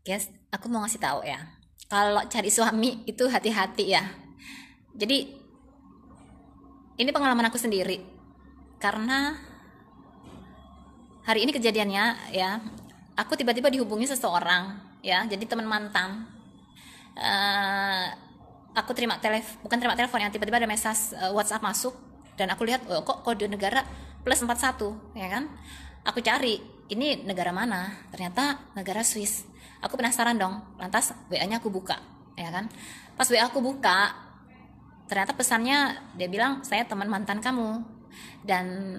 Guys, aku mau ngasih tahu ya. Kalau cari suami itu hati-hati ya. Jadi ini pengalaman aku sendiri. Karena hari ini kejadiannya ya, aku tiba-tiba dihubungi seseorang ya, jadi teman mantan. Eh, aku bukan terima telepon ya, tiba-tiba ada message WhatsApp masuk dan aku lihat oh, kok kode negara +41 ya kan. Aku cari ini negara mana, ternyata negara Swiss. Aku penasaran dong, lantas WA-nya aku buka ya kan. Pas WA aku buka, ternyata pesannya dia bilang saya teman mantan kamu dan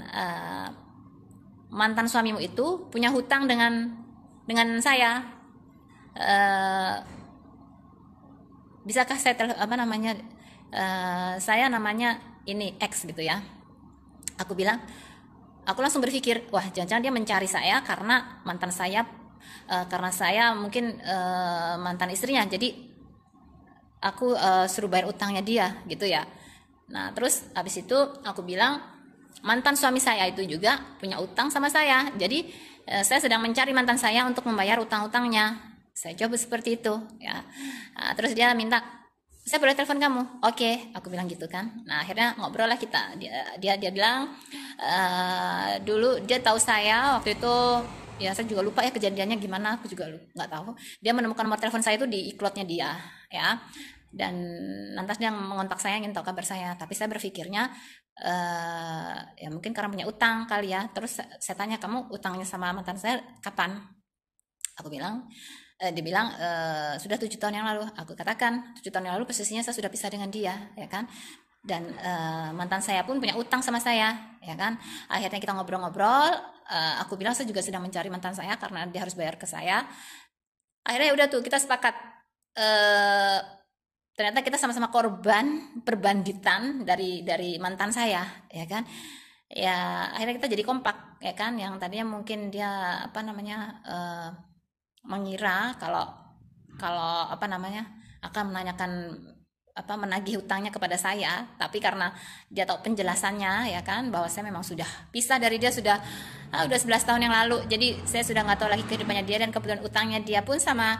mantan suamimu itu punya hutang dengan saya. Bisakah saya saya namanya ini X gitu ya. Aku bilang, aku langsung berpikir, wah jangan-jangan dia mencari saya karena mantan saya, karena saya mungkin mantan istrinya, jadi aku suruh bayar utangnya dia gitu ya. Nah terus habis itu aku bilang, mantan suami saya itu juga punya utang sama saya, jadi saya sedang mencari mantan saya untuk membayar utang-utangnya. Saya jawab seperti itu ya. Nah, terus dia minta, saya boleh telepon kamu? Oke, aku bilang gitu kan. Nah akhirnya ngobrol lah kita. Dia bilang dulu dia tahu saya waktu itu, ya saya juga lupa ya kejadiannya gimana, aku juga nggak tahu. Dia menemukan nomor telepon saya itu di iCloud-nya dia ya, dan lantas dia mengontak saya ingin tahu kabar saya. Tapi saya berpikirnya ya mungkin karena punya utang kali ya. Terus saya tanya, kamu utangnya sama mantan saya kapan? Aku bilang, dia bilang sudah 7 tahun yang lalu. Aku katakan 7 tahun yang lalu posisinya saya sudah pisah dengan dia ya kan, dan mantan saya pun punya utang sama saya ya kan. Akhirnya kita ngobrol-ngobrol, aku bilang saya juga sedang mencari mantan saya karena dia harus bayar ke saya. Akhirnya udah tuh kita sepakat, ternyata kita sama-sama korban perbanditan dari mantan saya ya kan. Ya akhirnya kita jadi kompak ya kan, yang tadinya mungkin dia mengira kalau kalau akan menanyakan menagih hutangnya kepada saya, tapi karena dia tahu penjelasannya ya kan, bahwa saya memang sudah pisah dari dia sudah 11 tahun yang lalu, jadi saya sudah nggak tahu lagi kehidupannya dia, dan kebetulan utangnya dia pun sama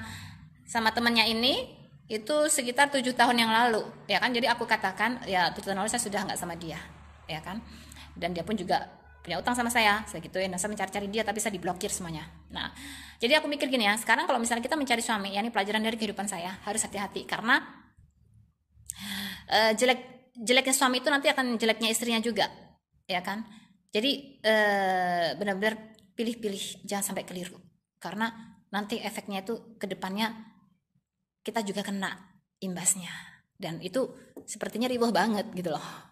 temannya ini itu sekitar 7 tahun yang lalu ya kan. Jadi aku katakan ya 7 tahun lalu saya sudah nggak sama dia ya kan, dan dia pun juga punya utang sama saya gituin. Nah, saya mencari-cari dia tapi saya diblokir semuanya. Nah jadi aku mikir gini ya, sekarang kalau misalnya kita mencari suami, ya ini pelajaran dari kehidupan saya, harus hati-hati karena jeleknya suami itu nanti akan jeleknya istrinya juga ya kan. Jadi benar-benar pilih-pilih, jangan sampai keliru, karena nanti efeknya itu ke depannya kita juga kena imbasnya, dan itu sepertinya ribuh banget gitu loh.